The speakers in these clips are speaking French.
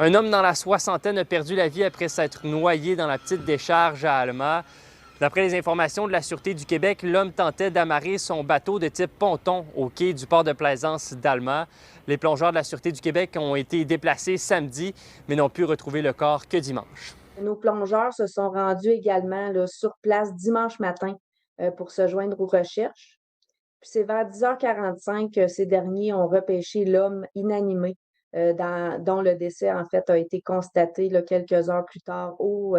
Un homme dans la soixantaine a perdu la vie après s'être noyé dans la petite décharge à Alma. D'après les informations de la Sûreté du Québec, l'homme tentait d'amarrer son bateau de type ponton au quai du port de plaisance d'Alma. Les plongeurs de la Sûreté du Québec ont été déplacés samedi, mais n'ont pu retrouver le corps que dimanche. Nos plongeurs se sont rendus également là, sur place dimanche matin pour se joindre aux recherches. Puis c'est vers 10h45 que ces derniers ont repêché l'homme inanimé, dont le décès, en fait, a été constaté là, quelques heures plus tard au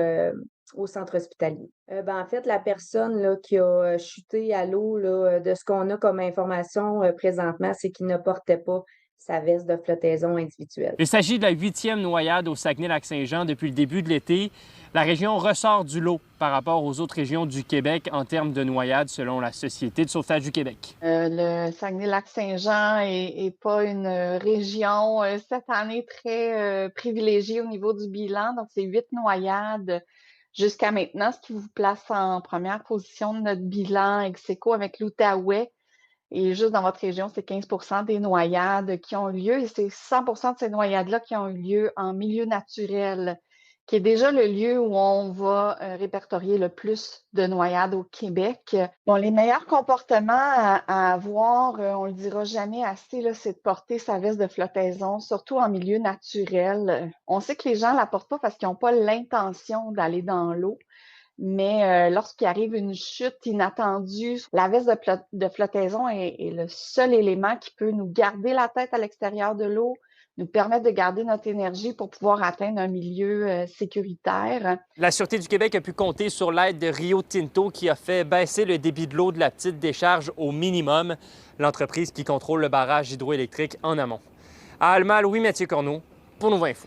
centre hospitalier. En fait, la personne là, qui a chuté à l'eau, là, de ce qu'on a comme information présentement, c'est qu'il ne portait pas sa veste de flottaison individuelle. Il s'agit de la 8e noyade au Saguenay-Lac-Saint-Jean depuis le début de l'été. La région ressort du lot par rapport aux autres régions du Québec en termes de noyades, selon la Société de sauvetage du Québec. Le Saguenay-Lac-Saint-Jean est pas une région cette année très privilégiée au niveau du bilan. Donc, c'est 8 noyades jusqu'à maintenant, ce qui vous place en première position de notre bilan ex-aequo avec l'Outaouais. Et juste dans votre région, c'est 15% des noyades qui ont eu lieu et c'est 100% de ces noyades-là qui ont eu lieu en milieu naturel, qui est déjà le lieu où on va répertorier le plus de noyades au Québec. Bon, les meilleurs comportements à avoir, on le dira jamais assez, là, c'est de porter sa veste de flottaison, surtout en milieu naturel. On sait que les gens la portent pas parce qu'ils n'ont pas l'intention d'aller dans l'eau. Mais lorsqu'il arrive une chute inattendue, la veste de flottaison est le seul élément qui peut nous garder la tête à l'extérieur de l'eau, nous permettre de garder notre énergie pour pouvoir atteindre un milieu sécuritaire. La Sûreté du Québec a pu compter sur l'aide de Rio Tinto qui a fait baisser le débit de l'eau de la petite décharge au minimum, l'entreprise qui contrôle le barrage hydroélectrique en amont. À Alma, Louis-Mathieu Corneau pour Nouveau Info.